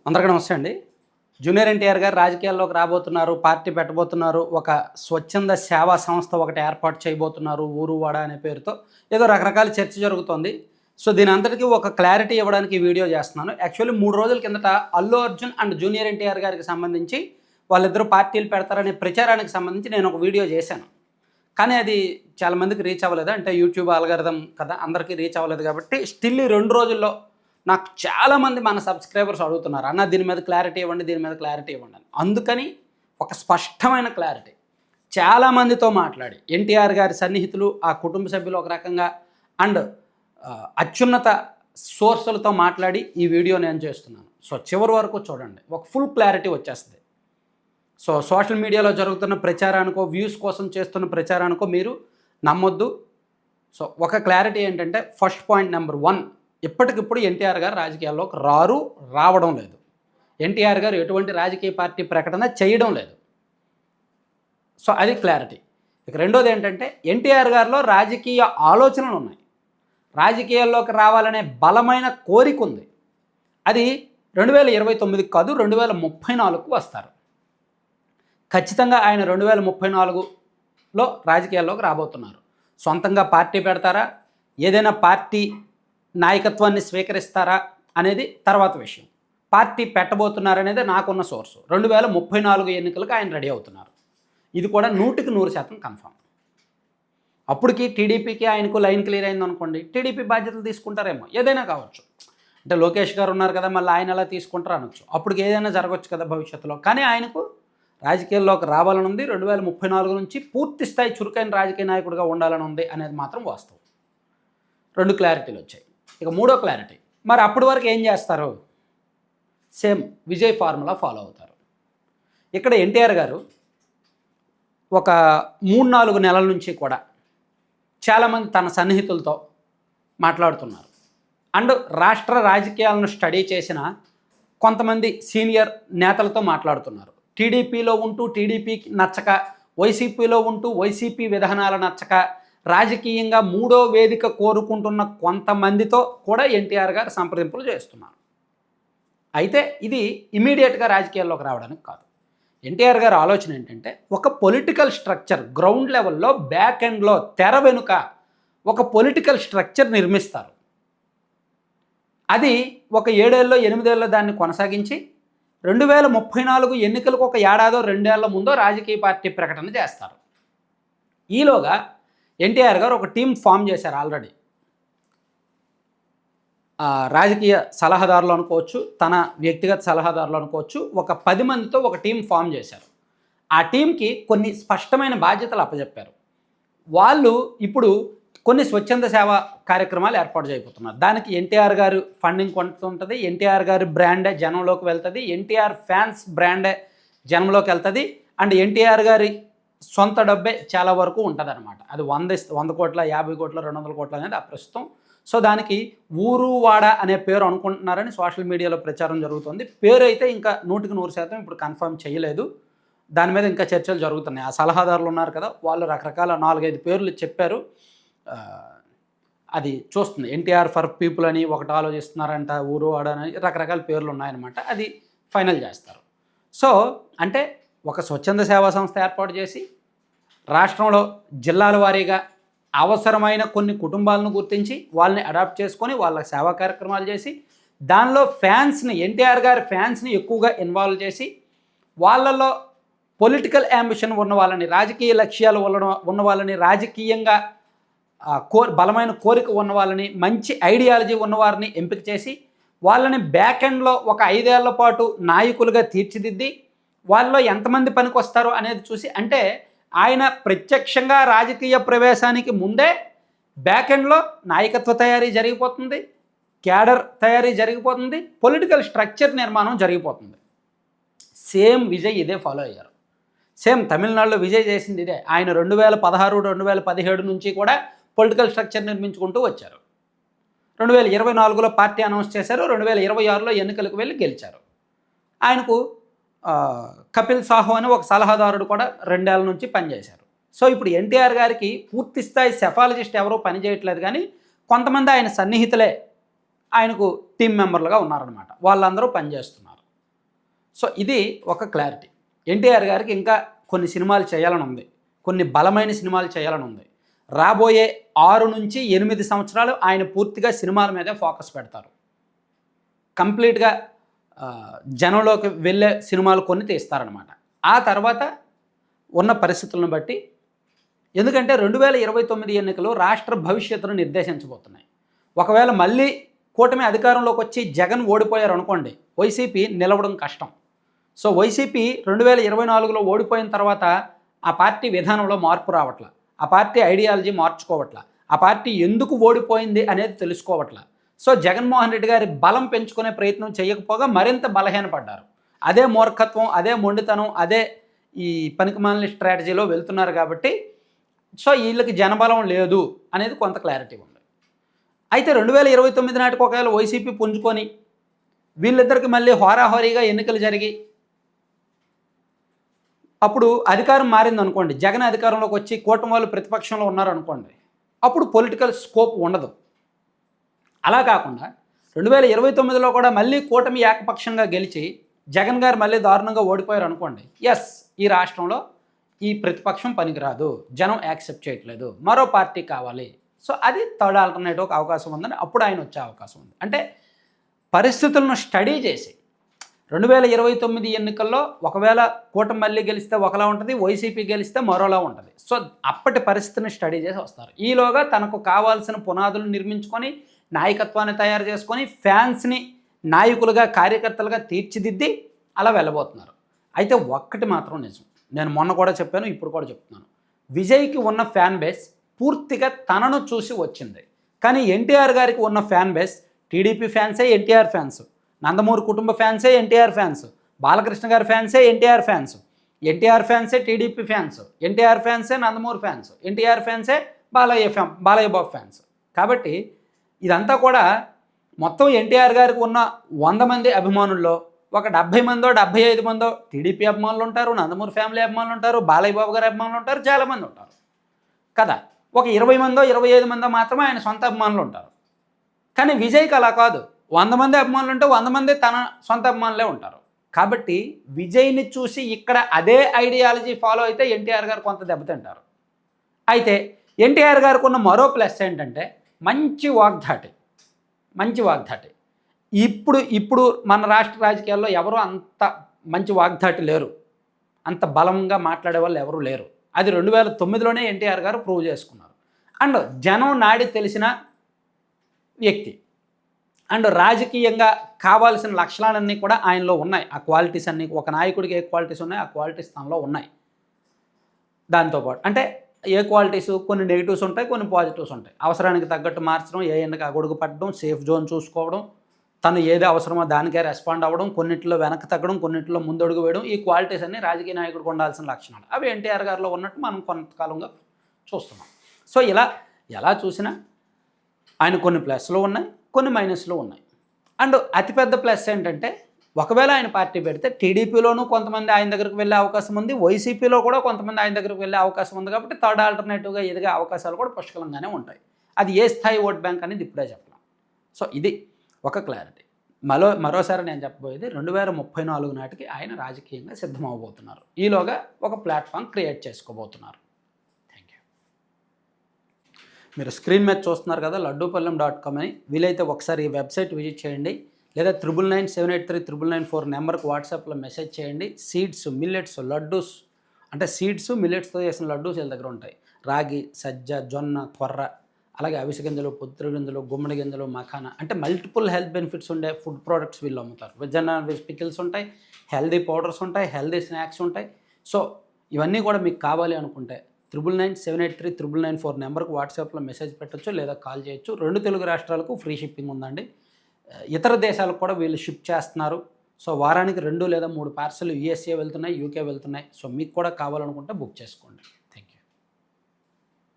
అందరికీ నమస్తే అండి. జూనియర్ ఎన్టీఆర్ గారు రాజకీయాల్లోకి రాబోతున్నారు, పార్టీ పెట్టబోతున్నారు, ఒక స్వచ్ఛంద సేవా సంస్థ ఒకటి ఏర్పాటు చేయబోతున్నారు ఊరు వాడ అనే పేరుతో. ఏదో రకరకాల చర్చ జరుగుతోంది. సో దీని అంతటికీ ఒక క్లారిటీ ఇవ్వడానికి ఈ వీడియో చేస్తున్నాను. యాక్చువల్లీ 3 రోజుల కిందట అల్లు అర్జున్ అండ్ జూనియర్ ఎన్టీఆర్ గారికి సంబంధించి వాళ్ళిద్దరూ పార్టీలు పెడతారనే ప్రచారానికి సంబంధించి నేను ఒక వీడియో చేశాను. కానీ అది చాలామందికి రీచ్ అవ్వలేదు. అంటే యూట్యూబ్ ఆల్గారిథం కదా, అందరికీ రీచ్ అవ్వలేదు కాబట్టి స్టిల్ ఈ 2 రోజుల్లో నాకు చాలామంది మన సబ్స్క్రైబర్స్ అడుగుతున్నారు, అన్న దీని మీద క్లారిటీ ఇవ్వండి, దీని మీద క్లారిటీ ఇవ్వండి అని. అందుకని ఒక స్పష్టమైన క్లారిటీ చాలామందితో మాట్లాడి, ఎన్టీఆర్ గారి సన్నిహితులు, ఆ కుటుంబ సభ్యులు ఒక రకంగా అండ్ అత్యున్నత సోర్సులతో మాట్లాడి ఈ వీడియో నేను చేస్తున్నాను. సో చివరి వరకు చూడండి, ఒక ఫుల్ క్లారిటీ వచ్చేస్తుంది. సో సోషల్ మీడియాలో జరుగుతున్న ప్రచారానికో, వ్యూస్ కోసం చేస్తున్న ప్రచారానికో మీరు నమ్మొద్దు. సో ఒక క్లారిటీ ఏంటంటే, ఫస్ట్ పాయింట్ నెంబర్ 1, ఇప్పటికిప్పుడు ఎన్టీఆర్ గారు రాజకీయాల్లోకి రావడం లేదు. ఎన్టీఆర్ గారు ఎటువంటి రాజకీయ పార్టీ ప్రకటన చేయడం లేదు. సో అది క్లారిటీ. ఇక రెండోది ఏంటంటే, ఎన్టీఆర్ గారిలో రాజకీయ ఆలోచనలు ఉన్నాయి, రాజకీయాల్లోకి రావాలనే బలమైన కోరిక ఉంది. అది 2029 కాదు, 2034కు వస్తారు. ఖచ్చితంగా ఆయన 2034లో రాజకీయాల్లోకి రాబోతున్నారు. సొంతంగా పార్టీ పెడతారా, ఏదైనా పార్టీ నాయకత్వాన్ని స్వీకరిస్తారా అనేది తర్వాత విషయం. పార్టీ పెట్టబోతున్నారనేది నాకున్న సోర్సు. 2034 ఎన్నికలకు ఆయన రెడీ అవుతున్నారు. ఇది కూడా 100% కన్ఫర్మ్. అప్పటికి టీడీపీకి ఆయనకు లైన్ క్లియర్ అయిందనుకోండి, టీడీపీ బాధ్యతలు తీసుకుంటారేమో, ఏదైనా కావచ్చు. అంటే లోకేష్ గారు ఉన్నారు కదా, మళ్ళీ ఆయన ఎలా తీసుకుంటారు అనొచ్చు. అప్పటికి ఏదైనా జరగవచ్చు కదా భవిష్యత్తులో. కానీ ఆయనకు రాజకీయాల్లోకి రావాలని ఉంది, 2034 నుంచి పూర్తి స్థాయి చురుకైన రాజకీయ నాయకుడిగా ఉండాలని ఉంది అనేది మాత్రం వాస్తవం. 2 క్లారిటీలు వచ్చాయి. ఇక 3వ క్లారిటీ, మరి అప్పటి వరకు ఏం చేస్తారు? సేమ్ విజయ్ ఫార్ములా ఫాలో అవుతారు. ఇక్కడ ఎన్టీఆర్ గారు ఒక 3-4 నెలల నుంచి కూడా చాలామంది తన సన్నిహితులతో మాట్లాడుతున్నారు. అండ్ రాష్ట్ర రాజకీయాలను స్టడీ చేసిన కొంతమంది సీనియర్ నేతలతో మాట్లాడుతున్నారు. టీడీపీలో ఉంటూ టీడీపీకి నచ్చక, వైసీపీలో ఉంటూ వైసీపీ విధానాలు నచ్చక, రాజకీయంగా 3వ వేదిక కోరుకుంటున్న కొంతమందితో కూడా ఎన్టీఆర్ గారు సంప్రదింపులు చేస్తున్నారు. అయితే ఇది ఇమీడియట్గా రాజకీయాల్లోకి రావడానికి కాదు. ఎన్టీఆర్ గారి ఆలోచన ఏంటంటే, ఒక పొలిటికల్ స్ట్రక్చర్ గ్రౌండ్ లెవెల్లో, బ్యాక్ ఎండ్లో, తెర వెనుక ఒక పొలిటికల్ స్ట్రక్చర్ నిర్మిస్తారు. అది ఒక 7 ఏళ్ళలో 8 ఏళ్ళలో దాన్ని కొనసాగించి 2034 ఎన్నికలకు ఒక ఏడాదో 2 ఏళ్ల ముందో రాజకీయ పార్టీ ప్రకటన చేస్తారు. ఈలోగా ఎన్టీఆర్ గారు ఒక టీం ఫామ్ చేశారు ఆల్రెడీ. రాజకీయ సలహాదారులు అనుకోవచ్చు, తన వ్యక్తిగత సలహాదారులు అనుకోవచ్చు, ఒక 10 మందితో ఒక టీం ఫామ్ చేశారు. ఆ టీంకి కొన్ని స్పష్టమైన బాధ్యతలు అప్పచెప్పారు. వాళ్ళు ఇప్పుడు కొన్ని స్వచ్ఛంద సేవా కార్యక్రమాలు ఏర్పాటు చేయబోతున్నారు. దానికి ఎన్టీఆర్ గారు ఫండింగ్ కొంత ఉంటుంది, ఎన్టీఆర్ గారి బ్రాండే జనంలోకి వెళ్తుంది, ఎన్టీఆర్ ఫ్యాన్స్ బ్రాండే జనంలోకి వెళ్తుంది, అండ్ ఎన్టీఆర్ గారి సొంత డబ్బే చాలా వరకు ఉంటుంది అనమాట. అది 100 కోట్ల, 50 కోట్ల, 200 కోట్ల అనేది అప్రస్తుతం. సో దానికి ఊరు వాడ అనే పేరు అనుకుంటున్నారని సోషల్ మీడియాలో ప్రచారం జరుగుతుంది. పేరు అయితే ఇంకా 100% ఇప్పుడు కన్ఫర్మ్ చేయలేదు. దాని మీద ఇంకా చర్చలు జరుగుతున్నాయి. ఆ సలహాదారులు ఉన్నారు కదా, వాళ్ళు రకరకాల 4-5 పేర్లు చెప్పారు. అది చూస్తుంది. ఎన్టీఆర్ ఫర్ పీపుల్ అని ఒకటి ఆలోచిస్తున్నారంట, ఊరు వాడ అని రకరకాల పేర్లు ఉన్నాయన్నమాట. అది ఫైనల్ చేస్తారు. సో అంటే ఒక స్వచ్ఛంద సేవా సంస్థ ఏర్పాటు చేసి రాష్ట్రంలో జిల్లాల వారీగా అవసరమైన కొన్ని కుటుంబాలను గుర్తించి వాళ్ళని అడాప్ట్ చేసుకొని వాళ్ళ సేవా కార్యక్రమాలు చేసి, దానిలో ఫ్యాన్స్ని, ఎన్టీఆర్ గారి ఫ్యాన్స్ని ఎక్కువగా ఇన్వాల్వ్ చేసి, వాళ్ళల్లో పొలిటికల్ యాంబిషన్ ఉన్న వాళ్ళని, రాజకీయ లక్ష్యాలు ఉన్న వాళ్ళని, రాజకీయంగా బలమైన కోరిక ఉన్న వాళ్ళని, మంచి ఐడియాలజీ ఉన్నవారిని ఎంపిక చేసి, వాళ్ళని బ్యాక్ ఎండ్లో ఒక 5 ఏళ్ల పాటు నాయకులుగా తీర్చిదిద్ది, వాళ్ళలో ఎంతమంది పనికి వస్తారో అనేది చూసి, అంటే ఆయన ప్రత్యక్షంగా రాజకీయ ప్రవేశానికి ముందే బ్యాక్ ఎండ్లో నాయకత్వ తయారీ జరిగిపోతుంది, క్యాడర్ తయారీ జరిగిపోతుంది, పొలిటికల్ స్ట్రక్చర్ నిర్మాణం జరిగిపోతుంది. సేమ్ విజయ్ ఇదే ఫాలో అయ్యారు. సేమ్ తమిళనాడులో విజయ్ చేసింది ఇదే. ఆయన 2016, 2017 నుంచి కూడా పొలిటికల్ స్ట్రక్చర్ నిర్మించుకుంటూ వచ్చారు. 2024లో పార్టీ అనౌన్స్ చేశారు, 2026లో ఎన్నికలకు వెళ్ళి గెలిచారు. ఆయనకు కపిల్ సాహు అని ఒక సలహాదారుడు కూడా 2 ఏళ్ల నుంచి పనిచేశారు. సో ఇప్పుడు ఎన్టీఆర్ గారికి పూర్తి స్థాయి సెఫాలజిస్ట్ ఎవరో పనిచేయట్లేదు, కానీ కొంతమంది ఆయన సన్నిహితులే ఆయనకు టీం మెంబర్లుగా ఉన్నారనమాట. వాళ్ళందరూ పనిచేస్తున్నారు. సో ఇది ఒక క్లారిటీ. ఎన్టీఆర్ గారికి ఇంకా కొన్ని సినిమాలు చేయాలని ఉంది, కొన్ని బలమైన సినిమాలు చేయాలని ఉంది. రాబోయే 6 నుంచి 8 సంవత్సరాలు ఆయన పూర్తిగా సినిమాల మీదే ఫోకస్ పెడతారు. కంప్లీట్గా జనంలోకి వెళ్ళే సినిమాలు కొన్ని తీస్తారనమాట. ఆ తర్వాత ఉన్న పరిస్థితులను బట్టి, ఎందుకంటే 2029 ఎన్నికలు రాష్ట్ర భవిష్యత్తును నిర్దేశించబోతున్నాయి. ఒకవేళ మళ్ళీ కూటమి అధికారంలోకి వచ్చి జగన్ ఓడిపోయారు అనుకోండి, వైసీపీ నిలవడం కష్టం. సో వైసీపీ 2024లో ఓడిపోయిన తర్వాత ఆ పార్టీ విధానంలో మార్పు రావట్ల, ఆ పార్టీ ఐడియాలజీ మార్చుకోవట్ల, ఆ పార్టీ ఎందుకు ఓడిపోయింది అనేది తెలుసుకోవట్ల. సో జగన్మోహన్ రెడ్డి గారి బలం పెంచుకునే ప్రయత్నం చేయకపోగా మరింత బలహీనపడ్డారు. అదే మూర్ఖత్వం, అదే మొండితనం, అదే ఈ పనికిమాలిన స్ట్రాటజీలో వెళ్తున్నారు కాబట్టి సో వీళ్ళకి జనబలం లేదు అనేది కొంత క్లారిటీ ఉంది. అయితే 2029 నాటికి ఒకవేళ వైసీపీ పుంజుకొని వీళ్ళిద్దరికి మళ్ళీ హోరాహోరీగా ఎన్నికలు జరిగి అప్పుడు అధికారం మారింది అనుకోండి, జగన్ అధికారంలోకి వచ్చి కూటమి వాళ్ళు ప్రతిపక్షంలో ఉన్నారనుకోండి, అప్పుడు పొలిటికల్ స్కోప్ ఉండదు. అలా కాకుండా 2029లో కూడా మళ్ళీ కూటమి ఏకపక్షంగా గెలిచి జగన్ గారు మళ్ళీ దారుణంగా ఓడిపోయారు అనుకోండి, ఎస్ ఈ రాష్ట్రంలో ఈ ప్రతిపక్షం పనికిరాదు, జనం యాక్సెప్ట్ చేయట్లేదు, మరో పార్టీ కావాలి. సో అది థర్డ్ ఆల్టర్నేటివ్ అవకాశం ఉందని అప్పుడు ఆయన వచ్చే అవకాశం ఉంది. అంటే పరిస్థితులను స్టడీ చేసి 2029 ఎన్నికల్లో ఒకవేళ కూటమి మళ్ళీ గెలిస్తే ఒకలా ఉంటుంది, వైసీపీ గెలిస్తే మరోలా ఉంటుంది. సో అప్పటి పరిస్థితిని స్టడీ చేసి వస్తారు. ఈలోగా తనకు కావాల్సిన పునాదులు నిర్మించుకొని నాయకత్వాన్ని తయారు చేసుకొని ఫ్యాన్స్ని నాయకులుగా కార్యకర్తలుగా తీర్చిదిద్ది అలా వెళ్ళబోతున్నారు. అయితే ఒక్కటి మాత్రం నిజం, నేను మొన్న కూడా చెప్పాను, ఇప్పుడు కూడా చెప్తున్నాను, విజయ్కి ఉన్న ఫ్యాన్ బేస్ పూర్తిగా తనను చూసి వచ్చింది. కానీ ఎన్టీఆర్ గారికి ఉన్న ఫ్యాన్ బేస్ టీడీపీ ఫ్యాన్సే ఎన్టీఆర్ ఫ్యాన్స్, నందమూరి కుటుంబ ఫ్యాన్సే ఎన్టీఆర్ ఫ్యాన్స్, బాలకృష్ణ గారి ఫ్యాన్సే ఎన్టీఆర్ ఫ్యాన్స్, ఎన్టీఆర్ ఫ్యాన్సే టీడీపీ ఫ్యాన్స్, ఎన్టీఆర్ ఫ్యాన్సే నందమూరి ఫ్యాన్స్, ఎన్టీఆర్ ఫ్యాన్సే బాలయ్య బాబు ఫ్యాన్స్. కాబట్టి ఇదంతా కూడా మొత్తం ఎన్టీఆర్ గారికి ఉన్న 100 మంది అభిమానుల్లో ఒక 70 మందో 75 మందో టీడీపీ అభిమానులు ఉంటారు, నందమూరి ఫ్యామిలీ అభిమానులు ఉంటారు, బాలయ్య బాబు గారి అభిమానులు ఉంటారు, చాలామంది ఉంటారు కదా. ఒక 20 మందో 25 మందో మాత్రమే ఆయన సొంత అభిమానులు ఉంటారు. కానీ విజయ్కి అలా కాదు, 100 మంది అభిమానులు ఉంటే 100 మంది తన సొంత అభిమానులే ఉంటారు. కాబట్టి విజయ్ని చూసి ఇక్కడ అదే ఐడియాలజీ ఫాలో అయితే ఎన్టీఆర్ గారు కొంత దెబ్బతింటారు. అయితే ఎన్టీఆర్ గారికి ఉన్న మరో ప్లస్ ఏంటంటే మంచి వాగ్ధాటి. ఇప్పుడు మన రాష్ట్ర రాజకీయాల్లో ఎవరూ అంత మంచి వాగ్ధాటి లేరు, అంత బలంగా మాట్లాడే వాళ్ళు ఎవరూ లేరు. అది 2009లోనే ఎన్టీఆర్ గారు ప్రూవ్ చేసుకున్నారు. అండ్ జనం నాడి తెలిసిన వ్యక్తి, అండ్ రాజకీయంగా కావాల్సిన లక్షణాలన్నీ కూడా ఆయనలో ఉన్నాయి. ఆ క్వాలిటీస్ అన్నీ, ఒక నాయకుడికి ఏ క్వాలిటీస్ ఉన్నాయి ఆ క్వాలిటీస్ తనలో ఉన్నాయి. దాంతోపాటు అంటే ఏ క్వాలిటీస్, కొన్ని నెగిటివ్స్ ఉంటాయి, కొన్ని పాజిటివ్స్ ఉంటాయి. అవసరానికి తగ్గట్టు మార్చడం, ఏ ఎండకు అగొడుగు పట్టడం, సేఫ్ జోన్ చూసుకోవడం, తను ఏది అవసరమో దానికే రెస్పాండ్ అవ్వడం, కొన్నింటిలో వెనక్కి తగ్గడం, కొన్నింటిలో ముందడుగు వేయడం, ఈ క్వాలిటీస్ అన్నీ రాజకీయ నాయకుడికి ఉండాల్సిన లక్షణాలు. అవి ఎన్టీఆర్ గారిలో ఉన్నట్టు మనం కొంతకాలంగా చూస్తున్నాం. సో ఇలా ఎలా చూసినా ఆయన కొన్ని ప్లస్లు ఉన్నాయి, కొన్ని మైనస్లు ఉన్నాయి. అండ్ అతిపెద్ద ప్లస్ ఏంటంటే ఒకవేళ ఆయన పార్టీ పెడితే టీడీపీలోనూ కొంతమంది ఆయన దగ్గరికి వెళ్ళే అవకాశం ఉంది, వైసీపీలో కూడా కొంతమంది ఆయన దగ్గరికి వెళ్ళే అవకాశం ఉంది. కాబట్టి థర్డ్ ఆల్టర్నేటివ్గా ఎదిగే అవకాశాలు కూడా పుష్కలంగానే ఉంటాయి. అది ఏ స్థాయి ఓట్ బ్యాంక్ అనేది ఇప్పుడే చెప్పలేం. సో ఇది ఒక క్లారిటీ. మరోసారి నేను చెప్పబోయేది 2034 నాటికి ఆయన రాజకీయంగా సిద్ధమవబోతున్నారు. ఈలోగా ఒక ప్లాట్ఫామ్ క్రియేట్ చేసుకోబోతున్నారు. Thank you. మీరు స్క్రీన్ మీద చూస్తున్నారు కదా laddupallam.com అని, వీలైతే ఒకసారి ఈ వెబ్సైట్ విజిట్ చేయండి, లేదా 9997839994 నెంబర్కి వాట్సాప్లో మెసేజ్ చేయండి. సీడ్స్, మిల్లెట్స్, లడ్డూస్, అంటే సీడ్స్ మిల్లెట్స్తో చేసిన లడ్డూస్ వీళ్ళ దగ్గర ఉంటాయి. రాగి, సజ్జ, జొన్న, కొర్ర, అలాగే అవిసె గింజలు, పొద్దురు గింజలు, గుమ్మడి గింజలు, మఖానా, అంటే మల్టిపుల్ హెల్త్ బెనిఫిట్స్ ఉండే ఫుడ్ ప్రోడక్ట్స్ వీళ్ళు అమ్ముతారు. Veg and non veg pickles ఉంటాయి, హెల్దీ పౌడర్స్ ఉంటాయి, హెల్దీ స్నాక్స్ ఉంటాయి. సో ఇవన్నీ కూడా మీకు కావాలి అనుకుంటే 9997839994 నెంబర్కి వాట్సాప్లో మెసేజ్ పెట్టచ్చు, లేదా కాల్ చేయొచ్చు. 2 తెలుగు రాష్ట్రాలకు ఫ్రీ షిప్పింగ్ ఉందండి. ఇతర దేశాలకు కూడా వీళ్ళు షిప్ చేస్తున్నారు. సో వారానికి 2 లేదా 3 పార్సల్ USA వెళ్తున్నాయి, UK వెళ్తున్నాయి. సో మీకు కూడా కావాలనుకుంటే బుక్ చేసుకోండి.